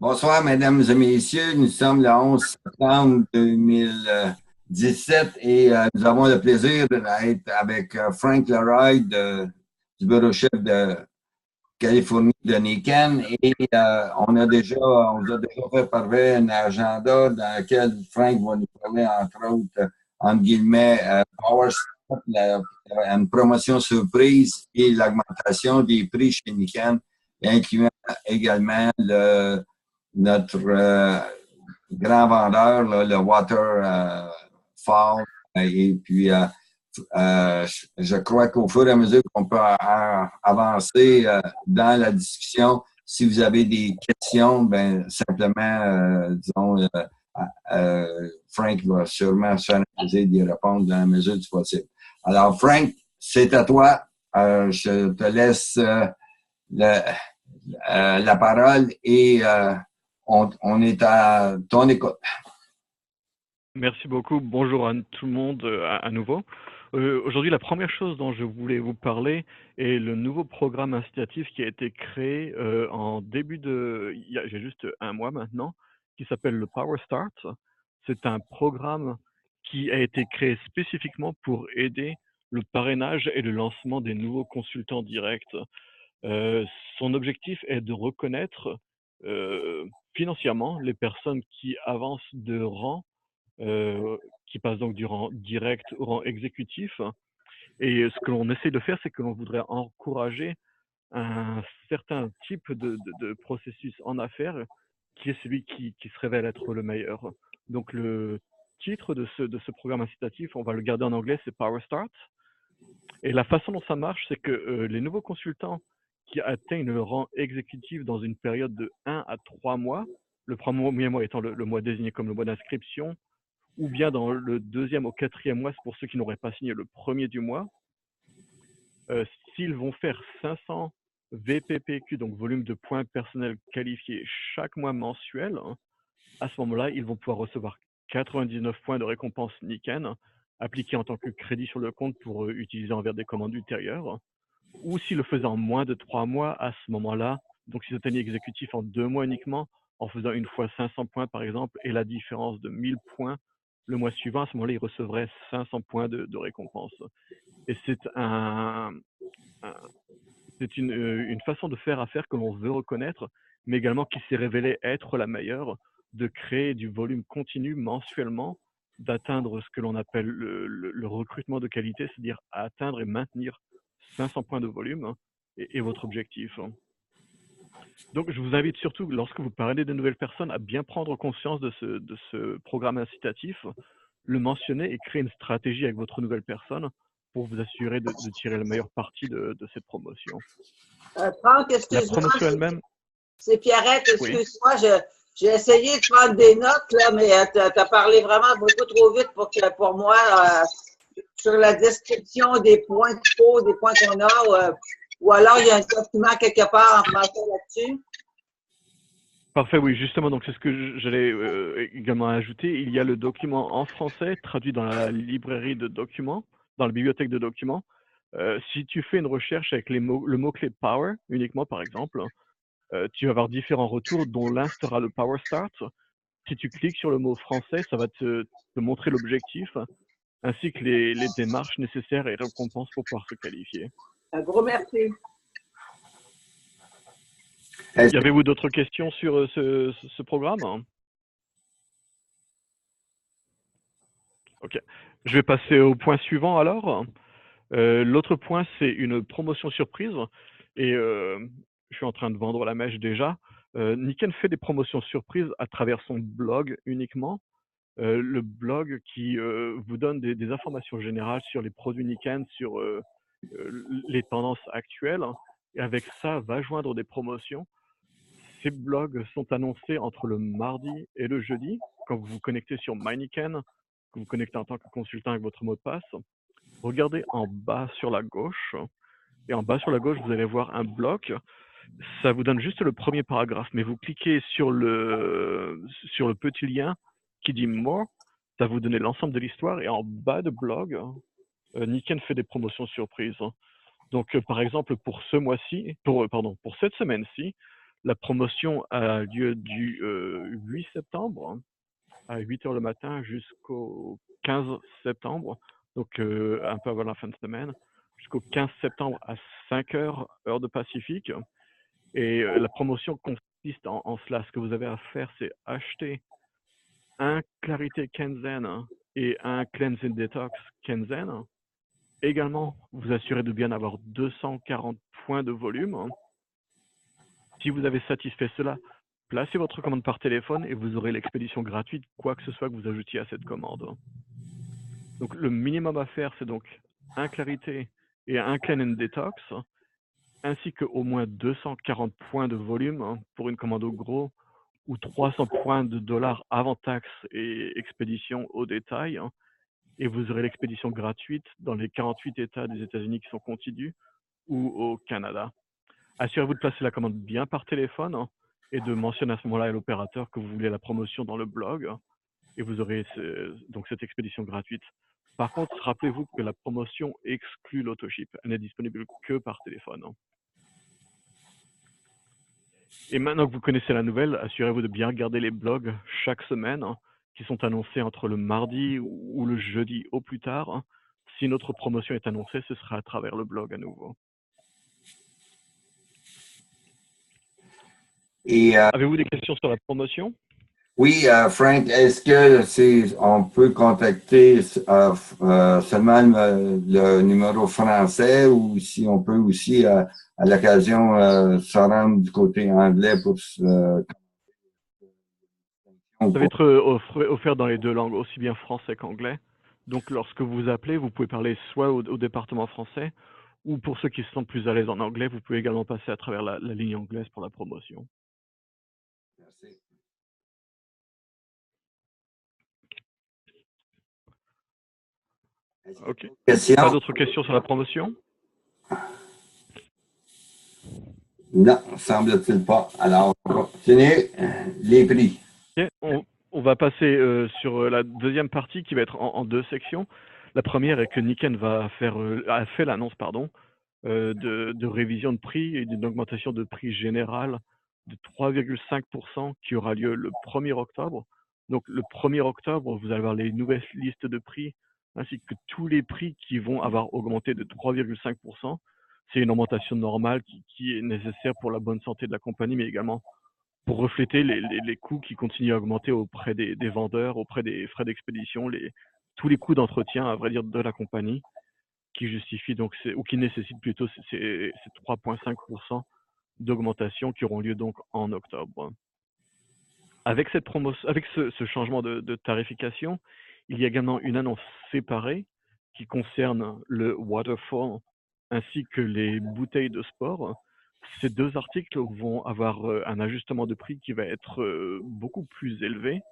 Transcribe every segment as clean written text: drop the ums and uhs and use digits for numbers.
Bonsoir, mesdames et messieurs. Nous sommes le 11 septembre 2017 et nous avons le plaisir d'être avec Frank Leroy du bureau chef de Californie de Niken et on vous a déjà préparé un agenda dans lequel Frank va nous parler, entre autres, entre guillemets, Power Stop, une promotion surprise et l'augmentation des prix chez Niken, incluant également notre grand vendeur, là, le Waterfall. Et puis, je crois qu'au fur et à mesure qu'on peut avancer dans la discussion, si vous avez des questions, ben simplement, Frank va sûrement se faire un plaisir d'y répondre dans la mesure du possible. Alors, Frank, c'est à toi. Je te laisse la parole et on est à ton écoute. Merci beaucoup. Bonjour à tout le monde à nouveau. Aujourd'hui, la première chose dont je voulais vous parler est le nouveau programme incitatif qui a été créé en début de... J'ai juste un mois maintenant, qui s'appelle le Power Start. C'est un programme qui a été créé spécifiquement pour aider le parrainage et le lancement des nouveaux consultants directs. Son objectif est de reconnaître financièrement les personnes qui avancent de rang, qui passent donc du rang direct au rang exécutif. Et ce que l'on essaie de faire, c'est que l'on voudrait encourager un certain type de processus en affaires qui est celui qui se révèle être le meilleur. Donc le titre de ce programme incitatif, on va le garder en anglais, c'est Power Start. Et la façon dont ça marche, c'est que les nouveaux consultants qui atteignent le rang exécutif dans une période de 1 à 3 mois, le premier mois étant le mois désigné comme le mois d'inscription, ou bien dans le deuxième au quatrième mois, c'est pour ceux qui n'auraient pas signé le premier du mois, s'ils vont faire 500 VPPQ, donc volume de points personnels qualifiés chaque mois mensuel, à ce moment-là, ils vont pouvoir recevoir 99 points de récompense Niken, appliqués en tant que crédit sur le compte pour utiliser envers des commandes ultérieures. Ou s'ils le faisaient en moins de 3 mois, à ce moment-là, donc s'ils atteignaient exécutif en 2 mois uniquement, en faisant une fois 500 points par exemple, et la différence de 1000 points le mois suivant, à ce moment-là, ils recevraient 500 points de récompense. Et c'est une façon de faire affaire que l'on veut reconnaître, mais également qui s'est révélée être la meilleure, de créer du volume continu mensuellement, d'atteindre ce que l'on appelle le recrutement de qualité, c'est-à-dire atteindre et maintenir 500 points de volume et votre objectif. Donc, je vous invite surtout, lorsque vous parlez de nouvelles personnes, à bien prendre conscience de ce programme incitatif, le mentionner et créer une stratégie avec votre nouvelle personne pour vous assurer de tirer le meilleur parti de cette promotion. Franck, La excuse-moi, promotion elle-même, c'est Pierrette, oui. excuse-moi, j'ai essayé de prendre des notes, là, mais tu as parlé vraiment beaucoup trop vite pour moi sur la description des points qu'il faut, des points qu'on a, ou alors il y a un document quelque part en français là-dessus. Parfait, oui, justement, donc c'est ce que j'allais également ajouter. Il y a le document en français traduit dans la librairie de documents, dans la bibliothèque de documents. Si tu fais une recherche avec le mot-clé Power uniquement, par exemple, tu vas avoir différents retours, dont l'un sera le Power Start. Si tu cliques sur le mot français, ça va te montrer l'objectif, ainsi que les démarches nécessaires et récompenses pour pouvoir se qualifier. Un gros merci. Y avez-vous d'autres questions sur ce programme? Ok. Je vais passer au point suivant alors. L'autre point, c'est une promotion surprise. Et je suis en train de vendre la mèche déjà. Niken fait des promotions surprises à travers son blog uniquement. Le blog qui vous donne des informations générales sur les produits Niken, sur les tendances actuelles. Et avec ça, va joindre des promotions. Ces blogs sont annoncés entre le mardi et le jeudi, quand vous vous connectez sur MyNiken, que vous connectez en tant que consultant avec votre mot de passe. Regardez en bas sur la gauche, et en bas sur la gauche, vous allez voir un bloc. Ça vous donne juste le premier paragraphe, mais vous cliquez sur le petit lien qui dit More, ça va vous donner l'ensemble de l'histoire, et en bas de blog, Niken fait des promotions surprises. Donc, par exemple, pour ce mois-ci, pour cette semaine-ci, La promotion a lieu du 8 septembre à 8 h le matin jusqu'au 15 septembre, donc un peu avant la fin de semaine, jusqu'au 15 septembre à 5 h, heure de Pacifique. Et la promotion consiste en cela. Ce que vous avez à faire, c'est acheter un Clarité Kenzen et un Cleansing Detox Kenzen. Également, vous assurez de bien avoir 240 points de volume. Si vous avez satisfait cela, placez votre commande par téléphone et vous aurez l'expédition gratuite, quoi que ce soit que vous ajoutiez à cette commande. Donc le minimum à faire, c'est donc un Clarité et un Clean and Detox, ainsi qu'au moins 240 points de volume pour une commande au gros, ou 300 points de dollars avant taxes et expédition au détail. Et vous aurez l'expédition gratuite dans les 48 États des États-Unis qui sont contigus ou au Canada. Assurez-vous de placer la commande bien par téléphone et de mentionner à ce moment-là à l'opérateur que vous voulez la promotion dans le blog et vous aurez donc cette expédition gratuite. Par contre, rappelez-vous que la promotion exclut l'autoship. Elle n'est disponible que par téléphone. Et maintenant que vous connaissez la nouvelle, assurez-vous de bien regarder les blogs chaque semaine qui sont annoncés entre le mardi ou le jeudi au plus tard. Si notre promotion est annoncée, ce sera à travers le blog à nouveau. Et avez-vous des questions sur la promotion? Oui, Frank, est-ce que on peut contacter seulement le numéro français ou si on peut aussi à l'occasion se rendre du côté anglais pour ça va être offert dans les deux langues, aussi bien français qu'anglais. Donc lorsque vous appelez, vous pouvez parler soit au département français ou pour ceux qui se sentent plus à l'aise en anglais, vous pouvez également passer à travers la ligne anglaise pour la promotion. Merci. Ok. Question? Pas d'autres questions sur la promotion? Non, semble-t-il pas. Alors, on va continuer. Les prix. Okay. On va passer sur la deuxième partie qui va être en deux sections. La première est que Niken a fait l'annonce de révision de prix et d'une augmentation de prix générale de 3,5% qui aura lieu le 1er octobre. Donc le 1er octobre, vous allez avoir les nouvelles listes de prix ainsi que tous les prix qui vont avoir augmenté de 3,5%. C'est une augmentation normale qui est nécessaire pour la bonne santé de la compagnie, mais également pour refléter les coûts qui continuent à augmenter auprès des vendeurs, auprès des frais d'expédition, tous les coûts d'entretien, à vrai dire, de la compagnie, qui justifient donc, ou qui nécessitent plutôt ces 3,5% d'augmentation qui auront lieu donc en octobre. Avec cette promotion, avec ce changement de tarification, il y a également une annonce séparée qui concerne le Waterfall ainsi que les bouteilles de sport. Ces deux articles vont avoir un ajustement de prix qui va être beaucoup plus élevé.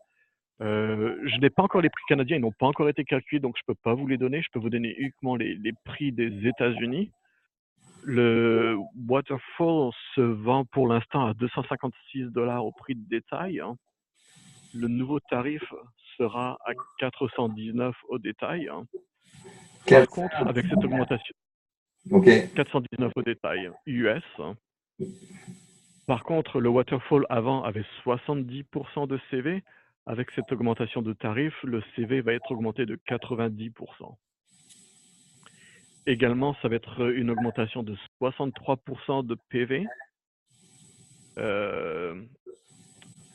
Je n'ai pas encore les prix canadiens, ils n'ont pas encore été calculés, donc je ne peux pas vous les donner. Je peux vous donner uniquement les prix des États-Unis. Le Waterfall se vend pour l'instant à 256 $ au prix de détail. Le nouveau tarif sera à 419 au détail. Par contre, avec cette augmentation, 419 au détail, US. Par contre, le Waterfall avant avait 70% de CV. Avec cette augmentation de tarif, le CV va être augmenté de 90%. Également, ça va être une augmentation de 63% de PV.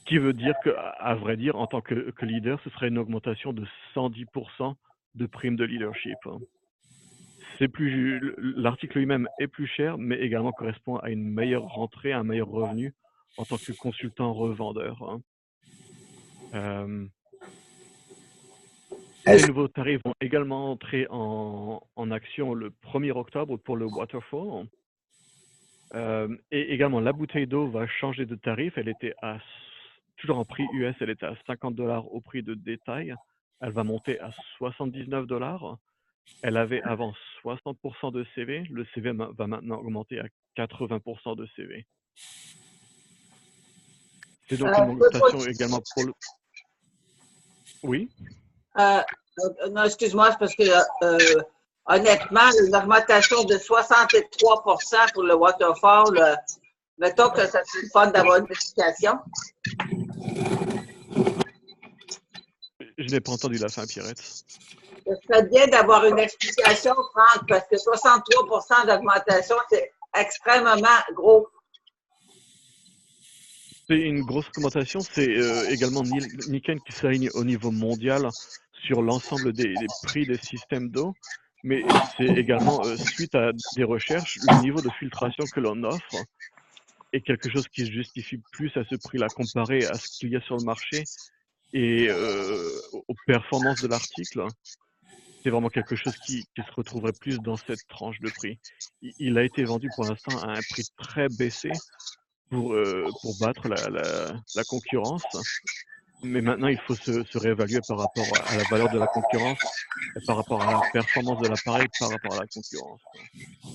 Qui veut dire qu'à vrai dire, en tant que leader, ce serait une augmentation de 110% de prime de leadership. L'article lui-même est plus cher, mais également correspond à une meilleure rentrée, un meilleur revenu en tant que consultant revendeur. Les nouveaux tarifs vont également entrer en action le 1er octobre pour le Waterfall. Et également, la bouteille d'eau va changer de tarif. Elle était toujours en prix US, elle était à 50 $ au prix de détail. Elle va monter à 79 $. Elle avait avant 60% de CV. Le CV va maintenant augmenter à 80% de CV. C'est donc une augmentation également pour le... Oui? Non, excuse-moi, c'est parce que honnêtement, l'augmentation de 63% pour le Waterfall Mettons que ça serait fun d'avoir une explication. Je n'ai pas entendu la fin, Pierrette. Ce serait bien d'avoir une explication, Franck, parce que 63 d'augmentation, c'est extrêmement gros. C'est une grosse augmentation. C'est également Nikken qui s'aligne au niveau mondial sur l'ensemble des prix des systèmes d'eau. Mais c'est également, suite à des recherches, le niveau de filtration que l'on offre est quelque chose qui se justifie plus à ce prix-là comparé à ce qu'il y a sur le marché et aux performances de l'article. C'est vraiment quelque chose qui se retrouverait plus dans cette tranche de prix. Il a été vendu pour l'instant à un prix très baissé pour battre la concurrence. Mais maintenant, il faut se réévaluer par rapport à la valeur de la concurrence, et par rapport à la performance de l'appareil par rapport à la concurrence.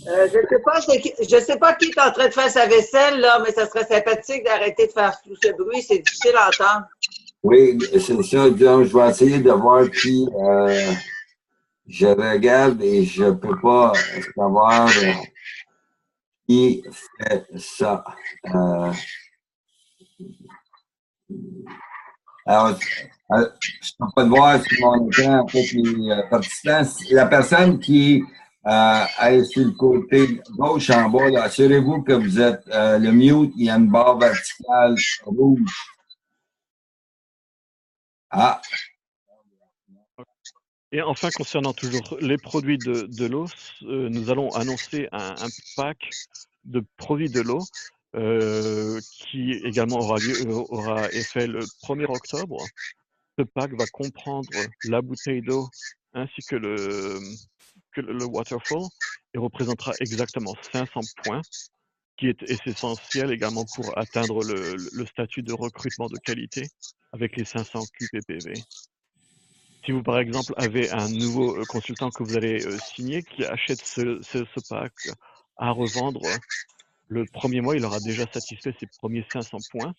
Je sais pas qui est en train de faire sa vaisselle, là, mais ça serait sympathique d'arrêter de faire tout ce bruit. C'est difficile à entendre. Oui, c'est ça. Donc, je vais essayer de voir qui je regarde et je ne peux pas savoir qui fait ça. Alors, je ne peux pas te voir sur mon écran, en fait, les participants. La personne qui est sur le côté gauche en bas, là, assurez-vous que vous êtes le mute, il y a une barre verticale rouge. Ah. Et enfin, concernant toujours les produits de l'eau, nous allons annoncer un pack de produits de l'eau qui également aura effet le 1er octobre. Ce pack va comprendre la bouteille d'eau ainsi que le waterfall et représentera exactement 500 points, qui est essentiel également pour atteindre le statut de recrutement de qualité avec les 500 QPPV. Si vous, par exemple, avez un nouveau consultant que vous allez signer qui achète ce pack à revendre, le premier mois, il aura déjà satisfait ses premiers 500 points.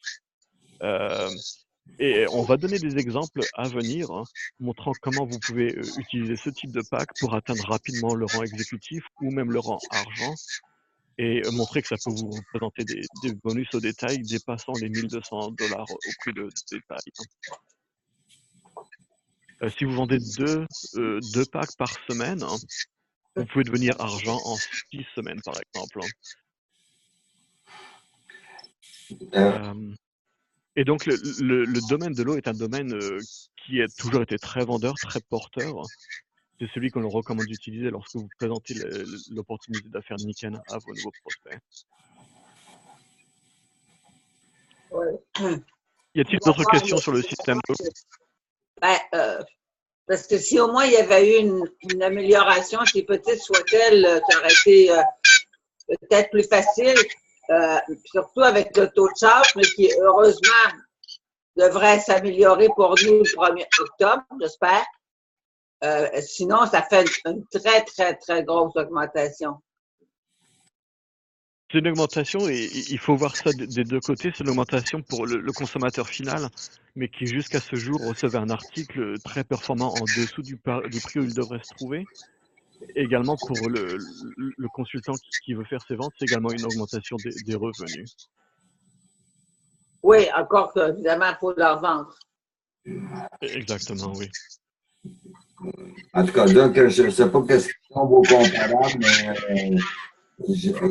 Et on va donner des exemples à venir, montrant comment vous pouvez utiliser ce type de pack pour atteindre rapidement le rang exécutif ou même le rang argent, et montrer que ça peut vous représenter des bonus au détail dépassant les 1 200 $ au prix de détail. Si vous vendez deux packs par semaine, vous pouvez devenir argent en 6 semaines, par exemple. Et donc, le domaine de l'eau est un domaine qui a toujours été très vendeur, très porteur. C'est celui qu'on recommande d'utiliser lorsque vous présentez l'opportunité d'affaires Nikken à vos nouveaux prospects. Ouais. Y a-t-il d'autres questions sur le système d'eau? Parce que si au moins il y avait eu une amélioration, si petite soit-elle, ça aurait été peut-être plus facile, surtout avec le taux de charge, mais qui heureusement devrait s'améliorer pour nous le 1er octobre, j'espère. Sinon, ça fait une très, très, très grosse augmentation. C'est une augmentation et il faut voir ça des deux côtés. C'est une augmentation pour le consommateur final, mais qui jusqu'à ce jour recevait un article très performant en dessous du prix où il devrait se trouver. Également pour le consultant qui veut faire ses ventes, c'est également une augmentation des revenus. Oui, encore que, évidemment, il faut leur vendre. Exactement, oui. En tout cas, donc, je ne sais pas qu'est-ce qu'ils sont vos comparables, mais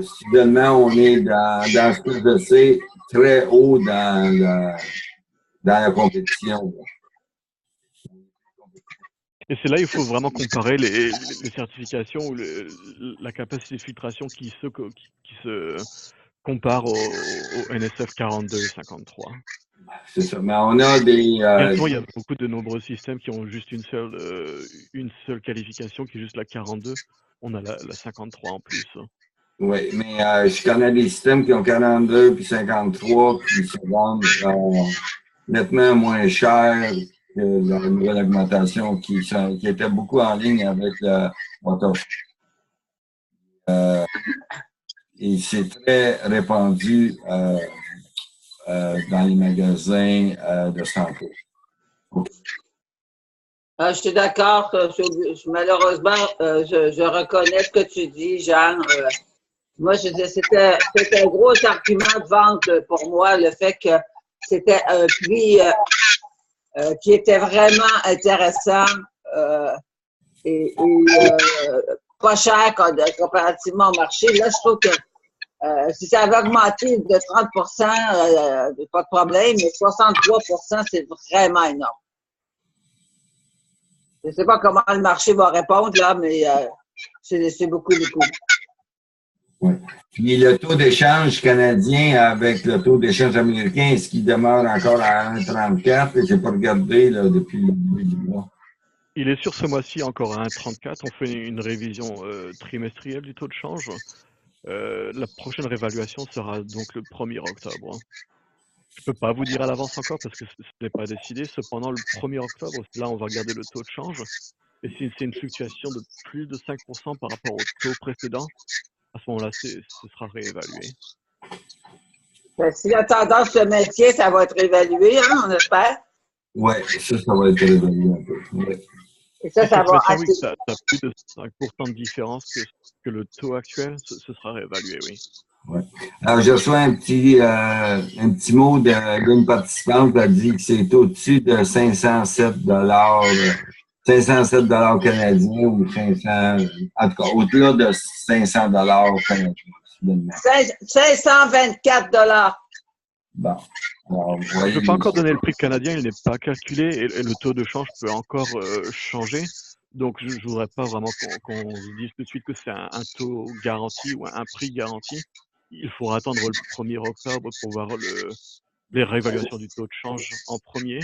soudainement, on est dans ce que je sais, très haut dans la compétition. Et c'est là il faut vraiment comparer les certifications ou la capacité de filtration qui se compare au NSF 42 et 53. C'est ça, mais on a des... il y a beaucoup de nombreux systèmes qui ont juste une seule qualification qui est juste la 42. On a la 53 en plus. Oui, mais je connais des systèmes qui ont 42 puis 53 qui se vendent nettement moins cher que la nouvelle augmentation qui était beaucoup en ligne avec le waterfall. Et c'est très répandu dans les magasins de santé. Okay. Je suis d'accord. Malheureusement, je reconnais ce que tu dis, Jean. Moi, je disais, c'était un gros argument de vente pour moi, le fait que c'était un prix qui était vraiment intéressant et pas cher comparativement au marché. Là, je trouve que si ça avait augmenté de 30 pas de problème, mais 63 c'est vraiment énorme. Je ne sais pas comment le marché va répondre, là, mais c'est beaucoup, beaucoup. Oui. Puis le taux d'échange canadien avec le taux d'échange américain, est-ce qu'il demeure encore à 1,34? Je n'ai pas regardé là, depuis le début du mois. Il est sur ce mois-ci encore à 1,34. On fait une révision trimestrielle du taux de change. La prochaine réévaluation sera donc le 1er octobre. Je ne peux pas vous dire à l'avance encore parce que ce n'est pas décidé. Cependant, le 1er octobre, là, on va regarder le taux de change. Et si c'est une fluctuation de plus de 5% par rapport au taux précédent, à ce moment-là, ce sera réévalué. Si la tendance se maintient, ça va être évalué, hein, on espère. Oui, ça va être évalué un peu. Ouais. Et ça va assez... Oui, ça a plus de 5% de différence que le taux actuel, ce sera réévalué, oui. Ouais. Alors, je reçois un petit mot d'une participante qui a dit que c'est au-dessus de 507 $, canadiens ou 500, en tout cas, au-delà de 500 $ canadiens. 524 $. Bon. Alors, je ne peux pas encore donner le prix canadien, il n'est pas calculé et le taux de change peut encore changer. Donc, je ne voudrais pas vraiment qu'on se dise tout de suite que c'est un taux garanti ou un prix garanti. Il faudra attendre le 1er octobre pour voir les réévaluations du taux de change en premier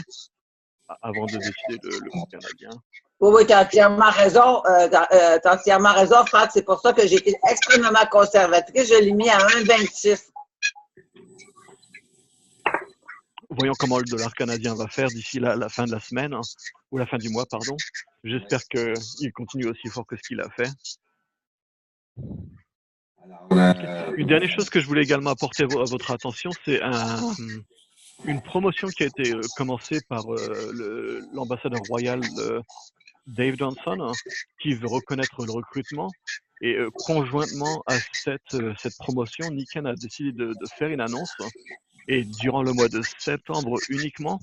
avant de décider le prix canadien. Oui, tu as entièrement raison. Franck. C'est pour ça que j'ai été extrêmement conservatrice. Je l'ai mis à 1,26. Voyons comment le dollar canadien va faire d'ici la fin de la semaine, ou la fin du mois, pardon. J'espère qu'il continue aussi fort que ce qu'il a fait. Une dernière chose que je voulais également apporter à votre attention, c'est une promotion qui a été commencée par l'ambassadeur royal Dave Johnson, qui veut reconnaître le recrutement. Et conjointement à cette promotion, Nikken a décidé de faire une annonce. Et durant le mois de septembre uniquement,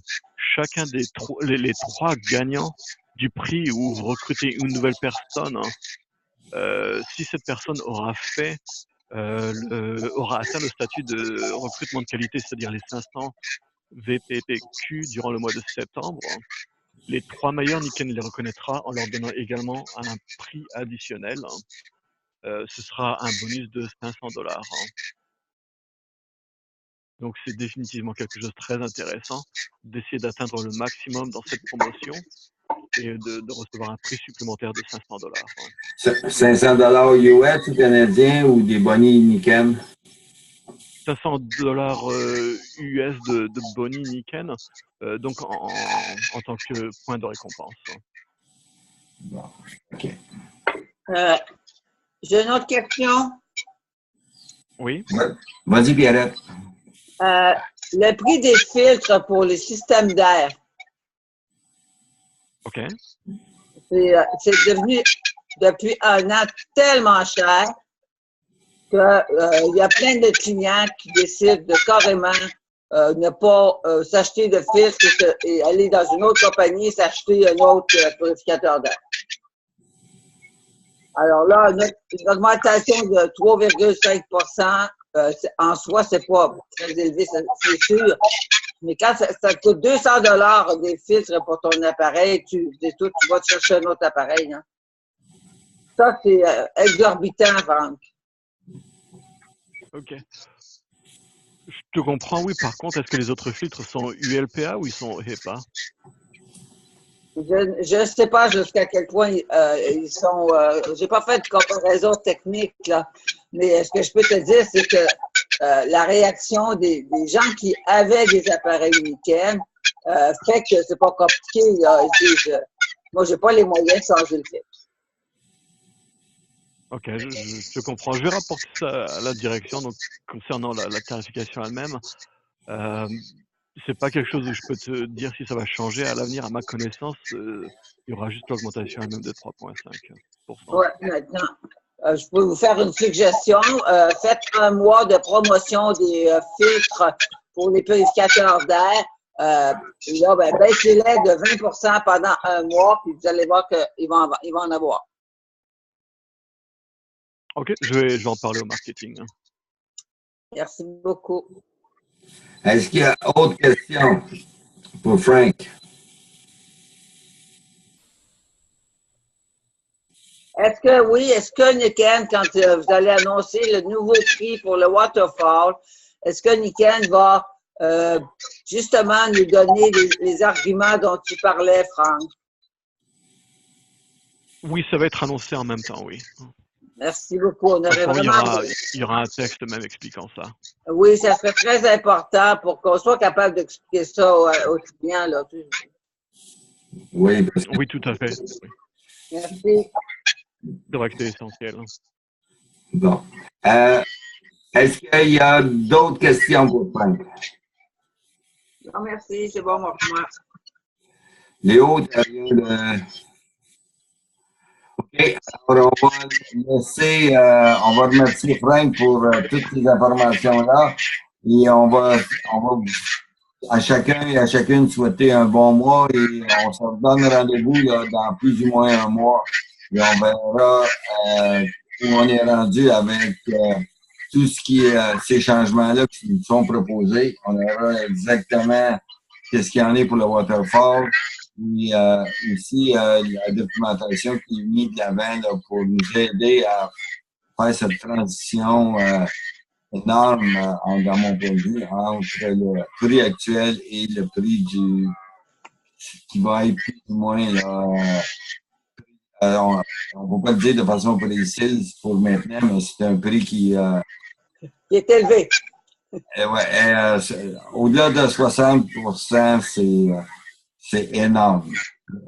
chacun des les 3 gagnants du prix où vous recrutez une nouvelle personne, si cette personne aura atteint le statut de recrutement de qualité, c'est-à-dire les 500 VPPQ durant le mois de septembre, les 3 meilleurs, Nikken les reconnaîtra en leur donnant également un prix additionnel. Ce sera un bonus de 500 $. Donc, c'est définitivement quelque chose de très intéressant d'essayer d'atteindre le maximum dans cette promotion et de recevoir un prix supplémentaire de 500 $. 500 $ US ou canadiens ou des bonnies Nikken? 500 $ US de bonnie Nikken, donc en tant que point de récompense. Bon, OK. J'ai une autre question. Oui. Vas-y, Pierrette. Le prix des filtres pour les systèmes d'air. OK. C'est devenu, depuis un an, tellement cher qu'il y a plein de clients qui décident de carrément ne pas s'acheter de filtres et aller dans une autre compagnie et s'acheter un autre purificateur d'air. Alors là, une augmentation de 3,5 % en soi, c'est pas très élevé, c'est sûr. Mais quand ça coûte 200 $ des filtres pour ton appareil, tu vas te chercher un autre appareil. Hein. Ça, c'est exorbitant, Franck. OK. Je te comprends, oui. Par contre, est-ce que les autres filtres sont ULPA ou ils sont HEPA? Je ne sais pas jusqu'à quel point ils sont. J'ai pas fait de comparaison technique, là. Mais ce que je peux te dire, c'est que la réaction des gens qui avaient des appareils Nikken fait que c'est pas compliqué. Moi, j'ai pas les moyens de changer le filtre. OK, je te comprends. Je vais rapporter ça à la direction. Donc, concernant la tarification elle-même, c'est pas quelque chose où je peux te dire si ça va changer à l'avenir. À ma connaissance, il y aura juste l'augmentation elle-même de 3,5 %. Ouais, maintenant. je peux vous faire une suggestion. Faites un mois de promotion des filtres pour les purificateurs d'air. Et là, baissez-les de 20 pendant un mois, puis vous allez voir qu'ils vont en avoir. OK, je vais en parler au marketing. Merci beaucoup. Est-ce qu'il y a autre question pour Frank? Est-ce que Niken, quand vous allez annoncer le nouveau prix pour le Waterfall, est-ce que Niken va justement nous donner les arguments dont tu parlais, Franck? Oui, ça va être annoncé en même temps, oui. Merci beaucoup. On aurait vraiment... Il y aura un texte même expliquant ça. Oui, ça serait très important pour qu'on soit capable d'expliquer ça aux clients. Là. Oui, parce que... Oui, tout à fait. Oui. Merci. C'est vrai que c'est essentiel. Bon. Est-ce qu'il y a d'autres questions pour Frank? Non, merci. C'est bon, moi. Léo, tu as rien de... OK. Alors, on va laisser, on va remercier Frank pour toutes ces informations-là. Et on va à chacun et à chacune souhaiter un bon mois et on se donne rendez-vous dans plus ou moins un mois. Et on verra où on est rendu avec tout ce qui est ces changements-là qui nous sont proposés. On verra exactement qu'est-ce qu'il y en est pour le waterfall. Et aussi la documentation qui est mise de l'avant là, pour nous aider à faire cette transition énorme, dans mon point de vue, entre le prix actuel et le prix qui va être plus ou moins là, on ne peut pas le dire de façon précise pour maintenant, mais c'est un prix qui est élevé. Au-delà de 60%, c'est énorme.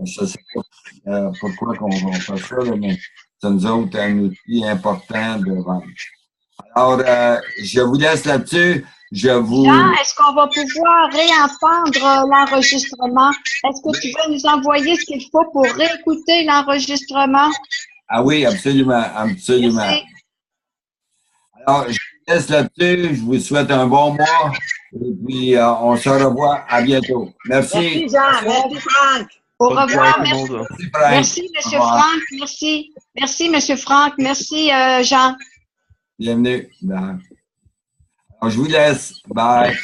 Je ne sais pas pourquoi on fait ça, là, mais c'est nous autres un outil important de vente. Alors, je vous laisse là-dessus. Jean, est-ce qu'on va pouvoir réentendre l'enregistrement? Est-ce que tu vas nous envoyer ce qu'il faut pour réécouter l'enregistrement? Ah oui, absolument, absolument. Merci. Alors, je vous laisse là-dessus. Je vous souhaite un bon mois. Et puis, on se revoit. À bientôt. Merci. Merci, Jean. Merci, Franck. Au revoir. Merci, M. Franck. Merci. Merci, M. Franck. Merci, Jean. Bienvenue. Bye. Alors, je vous laisse. Bye.